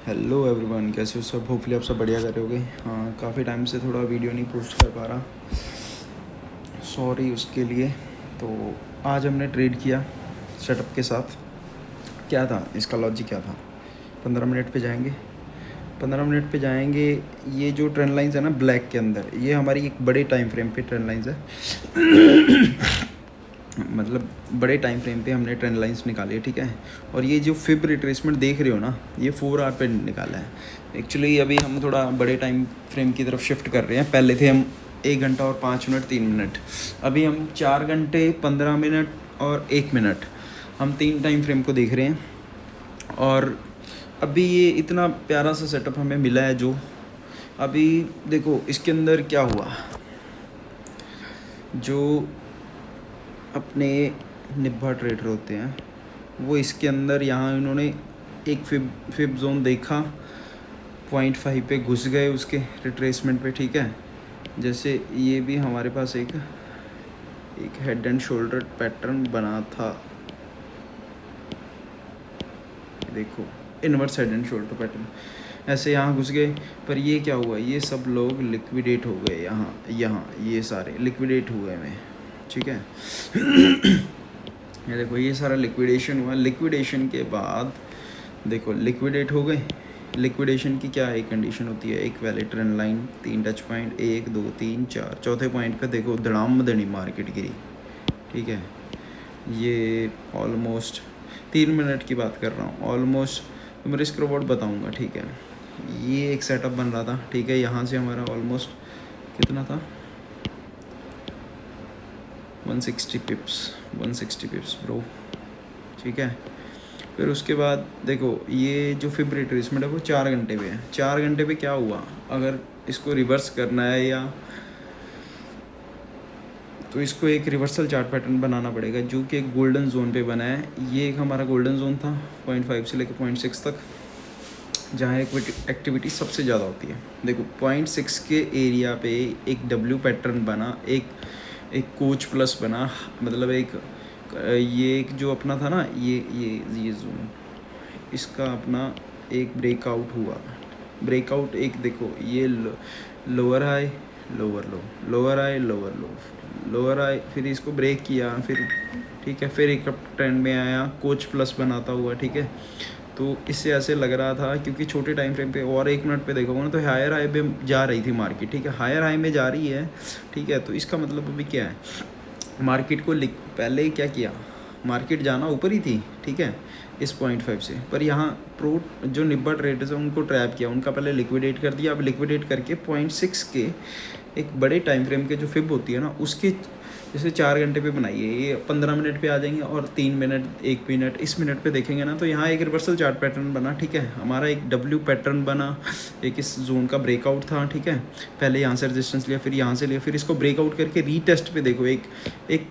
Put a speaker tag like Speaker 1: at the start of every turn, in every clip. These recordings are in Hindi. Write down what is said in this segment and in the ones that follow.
Speaker 1: हेलो एवरीवन, कैसे हो सब? होपफुली आप सब बढ़िया कर रहे होगे। हाँ, काफ़ी टाइम से थोड़ा वीडियो नहीं पोस्ट कर पा रहा, सॉरी उसके लिए। तो आज हमने ट्रेड किया सेटअप के साथ। क्या था इसका लॉजिक, क्या था? 15 मिनट पे जाएंगे, 15 मिनट पे जाएंगे। ये जो ट्रेंड लाइंस है ना ब्लैक के अंदर, ये हमारी एक बड़े टाइम फ्रेम पे ट्रेंड लाइंस है। मतलब बड़े टाइम फ्रेम पे हमने ट्रेंड लाइंस निकाली है, ठीक है। और ये जो फिब रिट्रेसमेंट देख रहे हो ना, ये 4 आवर पे निकाला है। एक्चुअली अभी हम थोड़ा बड़े टाइम फ्रेम की तरफ शिफ्ट कर रहे हैं। पहले थे हम 1 घंटा और 5 मिनट 3 मिनट, अभी हम 4 घंटे 15 मिनट और 1 मिनट, हम 3 टाइम फ्रेम को देख रहे हैं। और अभी ये इतना प्यारा सा सेटअप हमें मिला है। जो अभी देखो इसके अंदर क्या हुआ, जो अपने निब्बा ट्रेडर होते हैं वो इसके अंदर यहाँ इन्होंने एक फिब जोन देखा, 0.5 पे घुस गए उसके रिट्रेसमेंट पे, ठीक है। जैसे ये भी हमारे पास एक हेड एंड शोल्डर पैटर्न बना था, देखो inverse head and shoulder pattern, ऐसे यहाँ घुस गए। पर ये क्या हुआ, ये सब लोग लिक्विडेट हो गए, यहाँ ये सारे लिक्विडेट हुए हैं, ठीक है। ये देखो ये सारा लिक्विडेशन हुआ। लिक्विडेशन के बाद देखो लिक्विडेट हो गए। लिक्विडेशन की क्या एक कंडीशन होती है, एक valid trend line, 3 touch point, 1 2 3 4, चौथे पॉइंट पे देखो धड़ाम धड़ी मार्केट गिरी, ठीक है। ये ऑलमोस्ट 3 मिनट की बात कर रहा हूँ, ऑलमोस्ट तो मैं रिस्क रिवॉर्ड बताऊँगा, ठीक है। ये एक सेटअप बन रहा था, ठीक है। यहाँ से हमारा ऑलमोस्ट कितना था, 160 पिप्स ब्रो, ठीक है। फिर उसके बाद देखो ये जो फिब रिट्रेसमेंट है वो 4 घंटे पे है। 4 घंटे पे क्या हुआ, अगर इसको रिवर्स करना है या तो इसको एक रिवर्सल चार्ट पैटर्न बनाना पड़ेगा, जो कि एक गोल्डन जोन पे बना है। ये एक हमारा गोल्डन जोन था 0.5 से लेकर 0.6 तक, जहाँ एक्टिविटी सबसे ज़्यादा होती है। देखो 0.6 के एरिया पे एक डब्ल्यू पैटर्न बना, एक कोच प्लस बना, मतलब ये एक जो अपना था ना, ये जोन, इसका अपना एक ब्रेकआउट हुआ। ब्रेकआउट एक देखो ये लोअर हाई लोअर लो, लोअर हाई लोअर लो, लोअर हाई, फिर इसको ब्रेक किया, फिर ठीक है, फिर एक ट्रेंड में आया, कोच प्लस बनाता हुआ, ठीक है। तो इससे ऐसे लग रहा था, क्योंकि छोटे टाइम फ्रेम पे और 1 मिनट पे देखोगे ना तो हायर हाई पे जा रही थी मार्केट, ठीक है। हायर हाई में जा रही है, ठीक है। तो इसका मतलब अभी क्या है, मार्केट को पहले क्या किया, मार्केट जाना ऊपर ही थी, ठीक है, इस 0.5 से। पर यहाँ प्रो जो निब्बा ट्रेडर्स हैं उनको ट्रैप किया, उनका पहले लिक्विडेट कर दिया। अब लिक्विडेट करके 0.6 के एक बड़े टाइम फ्रेम के जो फिब होती है ना, उसके जैसे 4 घंटे पे बनाइए, ये 15 मिनट पे आ जाएंगे, और 3 मिनट 1 मिनट इस मिनट पे देखेंगे ना, तो यहाँ एक रिवर्सल चार्ट पैटर्न बना, ठीक है। हमारा एक डब्ल्यू पैटर्न बना, एक इस जोन का ब्रेकआउट था, ठीक है। पहले यहाँ से रेजिस्टेंस लिया, फिर यहाँ से लिया, फिर इसको ब्रेकआउट करके रीटेस्ट पे देखो एक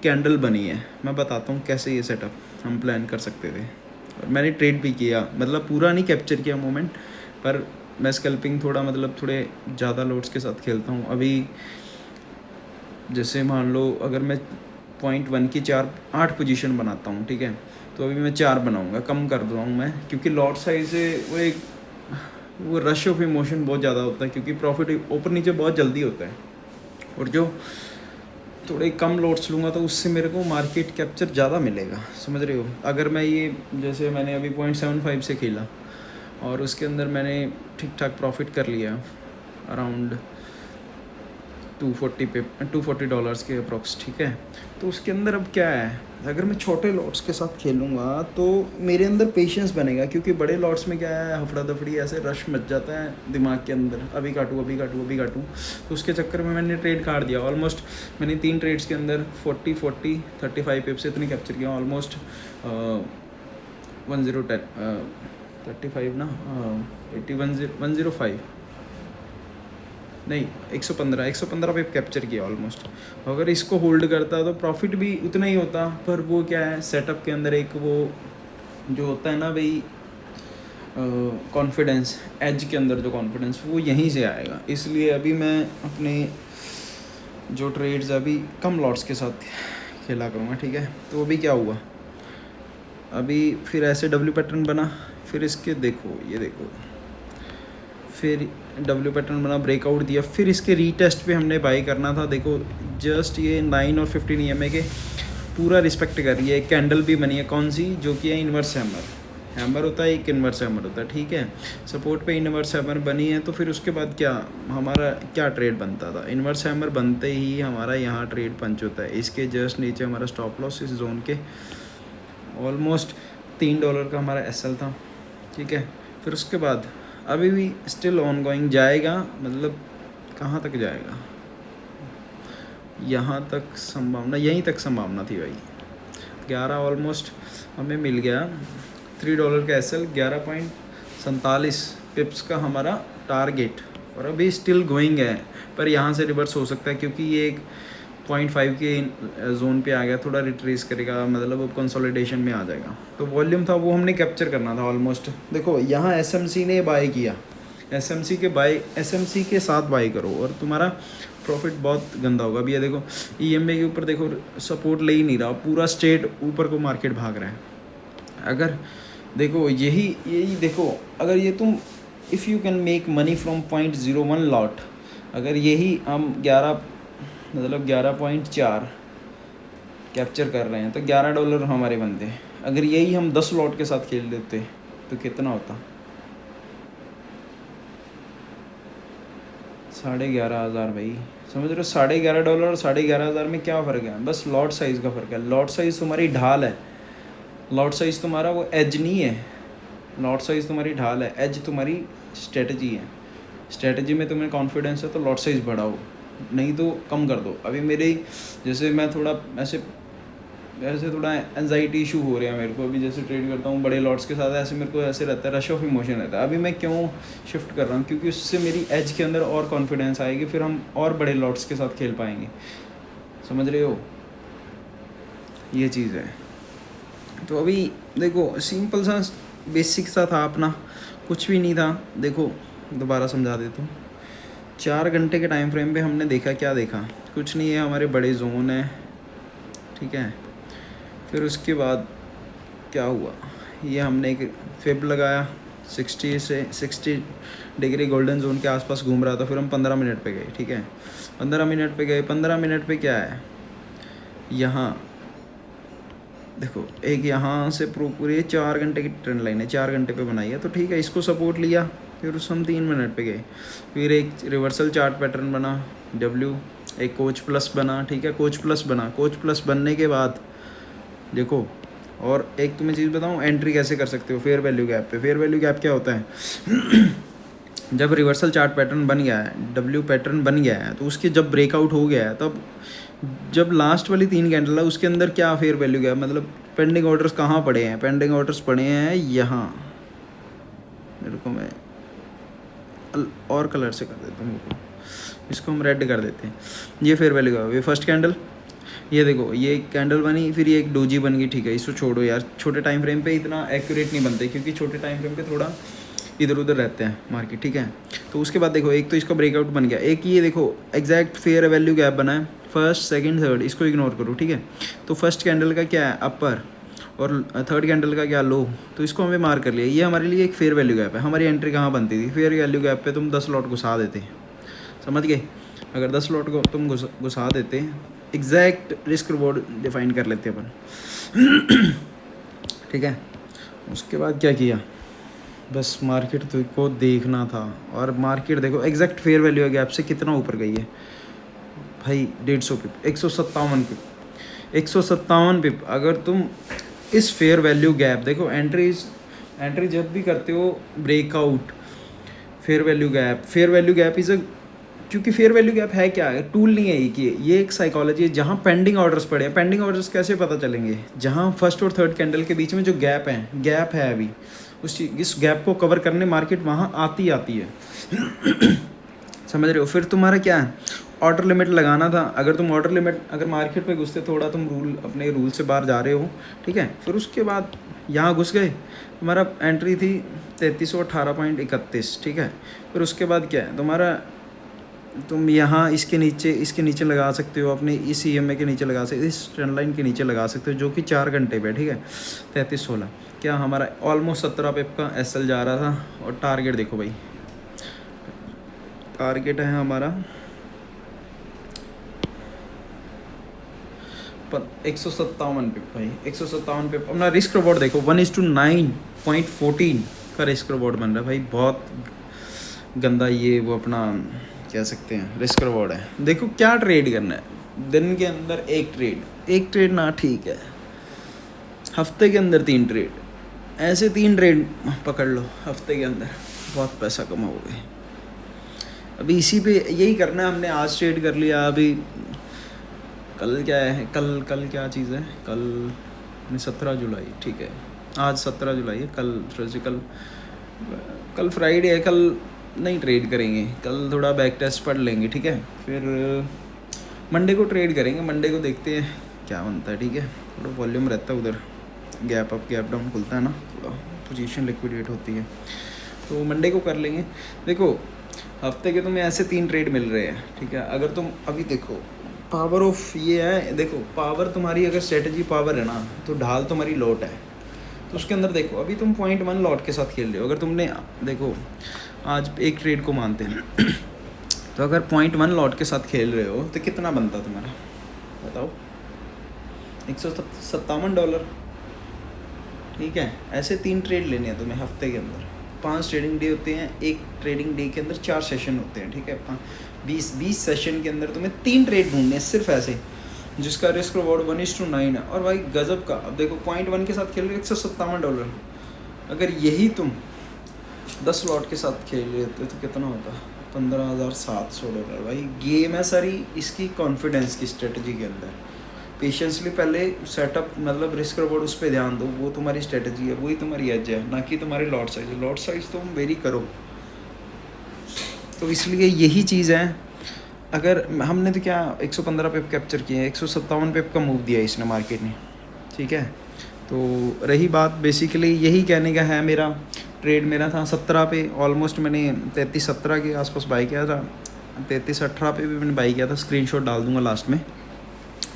Speaker 1: कैंडल बनी है। मैं बताता हूँ कैसे ये सेटअप हम प्लान कर सकते थे, और मैंने ट्रेड भी किया, मतलब पूरा नहीं कैप्चर किया मोमेंट, पर मैं स्कैल्पिंग थोड़ा मतलब थोड़े ज़्यादा लोड्स के साथ खेलता हूँ। अभी जैसे मान लो अगर मैं 0.1 की 8 पोजीशन बनाता हूँ, ठीक है, तो अभी मैं 4 बनाऊँगा, कम कर दूँ मैं, क्योंकि लॉट साइज से वो रश ऑफ इमोशन बहुत ज़्यादा होता है, क्योंकि प्रॉफिट ऊपर नीचे बहुत जल्दी होता है। और जो थोड़े कम लॉट्स लूँगा तो उससे मेरे को मार्केट कैप्चर ज़्यादा मिलेगा, समझ रहे हो। अगर मैं ये जैसे मैंने अभी 0.75 से खेला और उसके अंदर मैंने ठीक ठाक प्रॉफिट कर लिया, अराउंड $240 के अप्रॉक्स, ठीक है। तो उसके अंदर अब क्या है, अगर मैं छोटे लॉट्स के साथ खेलूँगा तो मेरे अंदर पेशेंस बनेगा, क्योंकि बड़े लॉट्स में क्या है, हफड़ा दफड़ी ऐसे रश मच जाता है दिमाग के अंदर, अभी काटूँ अभी काटूँ अभी काटूँ। तो उसके चक्कर में मैंने ट्रेड काट दिया। ऑलमोस्ट मैंने 3 ट्रेड्स के अंदर 35 पिप से इतनी कैप्चर किया, ऑलमोस्ट 35 ना 105 नहीं 115 पे कैप्चर किया ऑलमोस्ट। अगर इसको होल्ड करता तो प्रॉफिट भी उतना ही होता, पर वो क्या है, सेटअप के अंदर एक वो जो होता है ना भाई, कॉन्फिडेंस, एज के अंदर जो कॉन्फिडेंस, वो यहीं से आएगा। इसलिए अभी मैं अपने जो ट्रेड्स अभी कम लॉट्स के साथ खेला करूँगा, ठीक है। तो अभी क्या हुआ, अभी फिर ऐसे डब्ल्यू पैटर्न बना, फिर इसके देखो ये देखो फिर डब्ल्यू पैटर्न बना, ब्रेकआउट दिया, फिर इसके रीटेस्ट पे हमने बाई करना था। देखो जस्ट ये 9 और 15 EMA के पूरा रिस्पेक्ट कर रही है। एक कैंडल भी बनी है, कौन सी, जो कि है इन्वर्स हैमर होता है, एक इन्वर्स हैमर होता है, ठीक है। सपोर्ट पे इन्वर्स हैमर बनी है, तो फिर उसके बाद क्या हमारा क्या ट्रेड बनता था, इन्वर्स हैमर बनते ही हमारा यहाँ ट्रेड पंच होता है। इसके जस्ट नीचे हमारा स्टॉप लॉस इस जोन के ऑलमोस्ट $3 का हमारा SL था, ठीक है। फिर उसके बाद अभी भी स्टिल ऑन गोइंग जाएगा, मतलब कहाँ तक जाएगा, यहाँ तक संभावना, यहीं तक संभावना थी भाई। 11 ऑलमोस्ट हमें मिल गया, $3 का SL, 11.47 पिप्स का हमारा टारगेट, और अभी स्टिल गोइंग है। पर यहाँ से रिवर्स हो सकता है क्योंकि ये एक 0.5 के जोन पे आ गया, थोड़ा रिट्रेस करेगा, मतलब अब कंसोलिडेशन में आ जाएगा। तो वॉल्यूम था वो हमने कैप्चर करना था ऑलमोस्ट। देखो यहाँ SMC ने बाय किया, SMC के साथ बाय करो और तुम्हारा प्रॉफिट बहुत गंदा होगा। अभी ये देखो EMA के ऊपर देखो सपोर्ट ले ही नहीं रहा, पूरा स्ट्रेट ऊपर को मार्केट भाग रहा है। अगर देखो यही देखो, अगर ये तुम if you can make money from 0.01 lot, अगर यही हम 11.4 कैप्चर कर रहे हैं तो $11 हमारे बनते। अगर यही हम 10 लॉट के साथ खेल लेते तो कितना होता, $11,500 भाई। समझ रहे हो, $11,500 और $11,500 में क्या फ़र्क है, बस लॉट साइज़ का फ़र्क है। लॉट साइज़ तुम्हारी ढाल है, लॉट साइज़ तुम्हारा वो एज नहीं है, लॉट साइज़ तुम्हारी ढाल है, एज तुम्हारी स्ट्रेटजी है। स्ट्रेटजी में तुम्हें कॉन्फिडेंस है तो लॉट साइज़ बढ़ाओ, नहीं तो कम कर दो। अभी मेरे जैसे मैं थोड़ा ऐसे थोड़ा एंजाइटी इशू हो रहा है मेरे को, अभी जैसे ट्रेड करता हूँ बड़े लॉट्स के साथ, ऐसे मेरे को ऐसे रहता है, रश ऑफ इमोशन रहता है। अभी मैं क्यों शिफ्ट कर रहा हूँ, क्योंकि उससे मेरी एज के अंदर और कॉन्फिडेंस आएगी, फिर हम और बड़े लॉट्स के साथ खेल पाएंगे। समझ रहे हो, ये चीज़ है। तो अभी देखो सिंपल सा बेसिक सा था अपना, कुछ भी नहीं था। देखो दोबारा समझा देता हूँ, 4 घंटे के टाइम फ्रेम पे हमने देखा, क्या देखा, कुछ नहीं है, हमारे बड़े जोन है, ठीक है। फिर उसके बाद क्या हुआ, ये हमने एक फिब लगाया, 60 डिग्री गोल्डन जोन के आसपास घूम रहा था। फिर हम 15 मिनट पे गए, ठीक है, 15 मिनट पे गए। 15 मिनट पे क्या है, यहाँ देखो एक यहाँ से पूरे 4 घंटे की ट्रेंड लाइन है, 4 घंटे पे बनाई है, तो ठीक है, इसको सपोर्ट लिया। फिर उस हम 3 मिनट पे गए, फिर एक रिवर्सल चार्ट पैटर्न बना W, एक कोच प्लस बना, ठीक है, कोच प्लस बना। कोच प्लस बनने के बाद देखो, और एक तुम्हें चीज़ बताऊँ, एंट्री कैसे कर सकते हो फेयर वैल्यू गैप पे। फेयर वैल्यू गैप क्या होता है जब रिवर्सल चार्ट पैटर्न बन गया है, W पैटर्न बन गया है, तो उसके जब ब्रेकआउट हो गया है, तब जब लास्ट वाली 3 कैंडल है उसके अंदर क्या फेयर वैल्यू गैप, मतलब पेंडिंग ऑर्डर्स कहाँ पड़े हैं, पेंडिंग ऑर्डर्स पड़े हैं यहाँ, मेरे को मैं और कलर से कर देता हूँ, इसको हम रेड कर देते हैं। ये फेयर वैल्यू गैप, ये फर्स्ट कैंडल, ये देखो ये एक कैंडल बनी, फिर ये एक डोजी बन गई, ठीक है। इसको छोड़ो यार, छोटे टाइम फ्रेम पे इतना एक्यूरेट नहीं बनते, क्योंकि छोटे टाइम फ्रेम पे थोड़ा इधर उधर रहते हैं मार्केट, ठीक है। तो उसके बाद देखो, एक तो इसका ब्रेकआउट बन गया, एक ये देखो एग्जैक्ट फेयर वैल्यू गैप बना है, फर्स्ट सेकंड थर्ड, इसको इग्नोर करो, ठीक है। तो फर्स्ट कैंडल का क्या है अपर, और थर्ड कैंडल का क्या लो, तो इसको हमें मार कर लिया। ये हमारे लिए एक फेयर वैल्यू गैप है। हमारी एंट्री कहाँ बनती थी, फेयर वैल्यू गैप पे तुम 10 लॉट घुसा देते, समझ गए। अगर 10 लॉट को तुम घुसा देते, एग्जैक्ट रिस्क रिवॉर्ड डिफाइन कर लेते अपन ठीक है। उसके बाद क्या किया, बस मार्केट को देखना था, और मार्केट देखो एग्जैक्ट फेयर वैल्यू गैप से कितना ऊपर गई है भाई, 150 पिप, 157 पिप, 157 पिप। अगर तुम इस फेयर वैल्यू गैप देखो, एंट्री जब भी करते हो breakout, fair value gap is a, क्योंकि फेयर वैल्यू गैप है क्या है, टूल नहीं है ये एक साइकोलॉजी है। जहाँ पेंडिंग ऑर्डर्स पड़े हैं, पेंडिंग ऑर्डर्स कैसे पता चलेंगे, जहाँ फर्स्ट और थर्ड कैंडल के बीच में जो गैप है अभी, इस गैप को कवर करने मार्केट वहाँ आती है समझ रहे हो। फिर तुम्हारा क्या है, ऑर्डर लिमिट लगाना था। अगर तुम अगर मार्केट पे घुसते, थोड़ा तुम अपने रूल से बाहर जा रहे हो, ठीक है। फिर उसके बाद यहाँ घुस गए, तुम्हारा एंट्री थी 3318.31, ठीक है। फिर उसके बाद क्या है तुम्हारा, तुम यहाँ इसके नीचे लगा सकते हो, अपने इस EMA के नीचे लगा सकते हो, इस ट्रेंड लाइन के नीचे लगा सकते हो, जो कि 4 घंटे पे, ठीक है। 3316 क्या हमारा ऑलमोस्ट 17 पिप का SL जा रहा था, और टारगेट देखो भाई, टारगेट है हमारा 157 पे भाई, 157 पे अपना रिस्क रिवॉर्ड देखो 1:9.14 का रिस्क रिवॉर्ड बन रहा है भाई। बहुत गंदा ये वो अपना कह सकते हैं रिस्क रिवॉर्ड है। देखो क्या ट्रेड करना है दिन के अंदर, एक ट्रेड ना ठीक है, हफ्ते के अंदर 3 ट्रेड, ऐसे 3 ट्रेड पकड़ लो हफ्ते के अंदर, बहुत पैसा कमाओगे। अभी इसी पे यही करना है हमने। आज ट्रेड कर लिया, अभी कल क्या है, कल क्या चीज़ है, कल 17 जुलाई, ठीक है, आज 17 जुलाई है, कल फ्राइडे है, कल नहीं ट्रेड करेंगे, कल थोड़ा बैक टेस्ट पढ़ लेंगे, ठीक है, फिर मंडे को ट्रेड करेंगे। मंडे को देखते हैं क्या बनता है, ठीक है। थोड़ा वॉल्यूम रहता है उधर, गैप अप गैप डाउन खुलता है ना, थोड़ा पोजीशन लिक्विडेट होती है, तो मंडे को कर लेंगे। देखो हफ्ते के तुम्हें ऐसे 3 ट्रेड मिल रहे हैं, ठीक है। अगर तुम अभी देखो पावर ऑफ ये है, देखो पावर तुम्हारी अगर स्ट्रेटजी पावर है ना, तो ढाल तुम्हारी लॉट है, तो उसके अंदर देखो अभी तुम 0.1 लॉट के साथ खेल रहे हो। अगर तुमने देखो आज एक ट्रेड को मानते हैं तो अगर 0.1 लॉट के साथ खेल रहे हो तो कितना बनता तुम्हारा बताओ, $157, ठीक है। ऐसे 3 ट्रेड लेने हैं तुम्हें हफ्ते के अंदर। 5 ट्रेडिंग डे होते हैं, एक ट्रेडिंग डे के अंदर 4 सेशन होते हैं, ठीक है। 20 सेशन के अंदर तुम्हें 3 ट्रेड ढूंढने हैं सिर्फ ऐसे, जिसका रिस्क रिवॉर्ड 1:9 है। और भाई गजब का, अब देखो 0.1 के साथ खेल रहे हो $157। अगर यही तुम 10 लॉट के साथ खेल रहे थे तो कितना होता, $15,700। भाई गेम है सारी इसकी कॉन्फिडेंस की स्ट्रेटजी के अंदर। पेशेंसली पहले सेटअप मतलब रिस्क रिवॉर्ड उस पर ध्यान दो, वो तुम्हारी स्ट्रेटजी है, वही तुम्हारी एज है, ना कि तुम्हारी लॉट साइज। लॉट साइज तुम वेरी करो, तो इसलिए यही चीज़ है। अगर हमने तो क्या 115 पे कैप्चर किए, 157 पे का मूव दिया इसने मार्केट ने, ठीक है। तो रही बात बेसिकली यही कहने का है। मेरा ट्रेड मेरा था 17 पे, ऑलमोस्ट मैंने 33-17 के आसपास बाई किया था, 33-18 पे भी मैंने बाई किया था, स्क्रीनशॉट डाल दूंगा लास्ट में,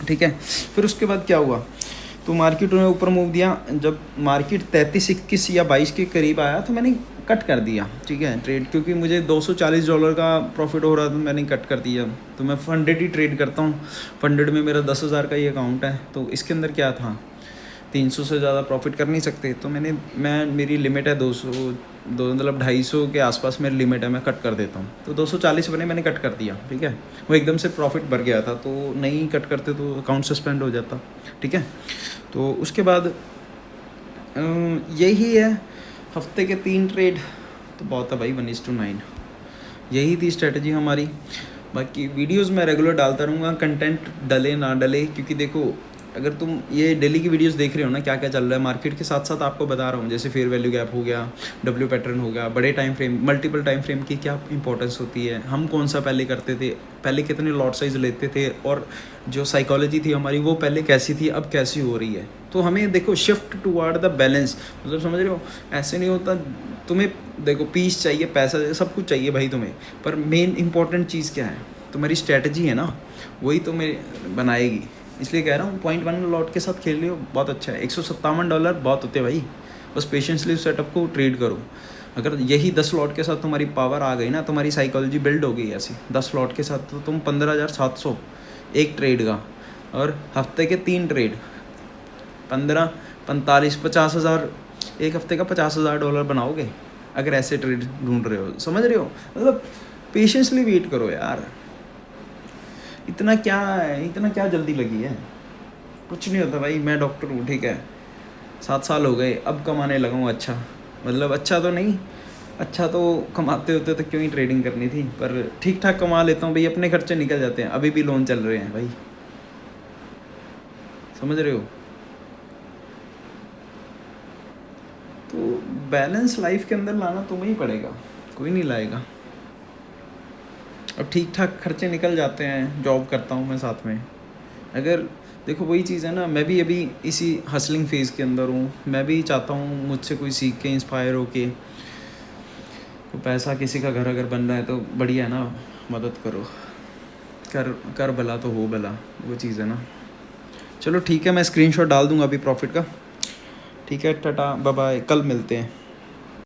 Speaker 1: ठीक है। फिर उसके बाद क्या हुआ, तो मार्केट ने ऊपर मूव दिया। जब मार्केट 33-21 या 22 के करीब आया तो मैंने कट कर दिया, ठीक है, ट्रेड, क्योंकि मुझे $240 का प्रॉफिट हो रहा था, मैंने कट कर दिया। तो मैं फंडेड ही ट्रेड करता हूँ, फंडेड में मेरा 10,000 का ही अकाउंट है, तो इसके अंदर क्या था 300 से ज़्यादा प्रॉफिट कर नहीं सकते, तो मेरी लिमिट है 200 मतलब 250 के आसपास मेरी लिमिट है, मैं कट कर देता हूँ। तो 240 बने, मैंने कट कर दिया, ठीक है। वो एकदम से प्रॉफिट बढ़ गया था, तो नहीं कट करते तो अकाउंट सस्पेंड हो जाता, ठीक है। तो उसके बाद यही है, हफ्ते के 3 ट्रेड तो बहुत है भाई, 1:9। यही थी स्ट्रेटजी हमारी। बाकी वीडियोस मैं रेगुलर डालता रहूँगा, कंटेंट डले ना डले, क्योंकि देखो अगर तुम ये डेली की वीडियोस देख रहे हो ना, क्या क्या चल रहा है मार्केट के साथ साथ आपको बता रहा हूँ, जैसे फेयर वैल्यू गैप हो गया, डब्ल्यू पैटर्न हो गया, बड़े time frame, multiple time frame की क्या इंपॉर्टेंस होती है, हम कौन सा पहले करते थे, पहले कितने लॉट साइज लेते थे, और जो साइकोलॉजी थी हमारी वो पहले कैसी थी, अब कैसी हो रही है। तो हमें देखो शिफ्ट टुवर्ड द बैलेंस, मतलब समझ रहे हो, ऐसे नहीं होता। तुम्हें देखो पीस चाहिए, पैसा चाहिए, सब कुछ चाहिए भाई तुम्हें, पर मेन इंपॉर्टेंट चीज़ क्या है, तुम्हारी स्ट्रैटेजी है ना, वही तुम्हें बनाएगी। इसलिए कह रहा हूँ 0.1 लॉट के साथ खेल लियो, बहुत अच्छा है। $157 बहुत होते हैं भाई, बस पेशेंसली उस सेटअप को ट्रेड करो। अगर यही 10 लॉट के साथ तुम्हारी पावर आ गई ना, तुम्हारी साइकोलॉजी बिल्ड हो गई ऐसी 10 लॉट के साथ, तो तुम 15,700 एक ट्रेड का, और हफ्ते के 3 ट्रेड 15, 45, 50,000 एक हफ्ते का $50,000 बनाओगे, अगर ऐसे ट्रेड ढूंढ रहे हो, समझ रहे हो। मतलब पेशेंसली वेट करो यार, इतना क्या जल्दी लगी है, कुछ नहीं होता भाई। मैं डॉक्टर हूँ, ठीक है, 7 साल हो गए, अब कमाने लगा हूँ अच्छा, मतलब अच्छा तो नहीं, अच्छा तो कमाते होते तो क्यों ही ट्रेडिंग करनी थी, पर ठीक ठाक कमा लेता हूँ भाई, अपने खर्चे निकल जाते हैं। अभी भी लोन चल रहे हैं भाई, समझ रहे हो। तो बैलेंस लाइफ के अंदर लाना तुम्हें ही पड़ेगा, कोई नहीं लाएगा। अब ठीक ठाक खर्चे निकल जाते हैं, जॉब करता हूँ मैं साथ में। अगर देखो वही चीज़ है ना, मैं भी अभी इसी हसलिंग फेज़ के अंदर हूँ, मैं भी चाहता हूँ मुझसे कोई सीख के इंस्पायर हो के, तो पैसा किसी का घर अगर बन रहा है तो बढ़िया है ना, मदद करो, कर भला तो हो भला, वो चीज़ है ना। चलो ठीक है, मैं स्क्रीनशॉट डाल दूँगा अभी प्रॉफिट का, ठीक है, टाटा बाय बाय, कल मिलते हैं।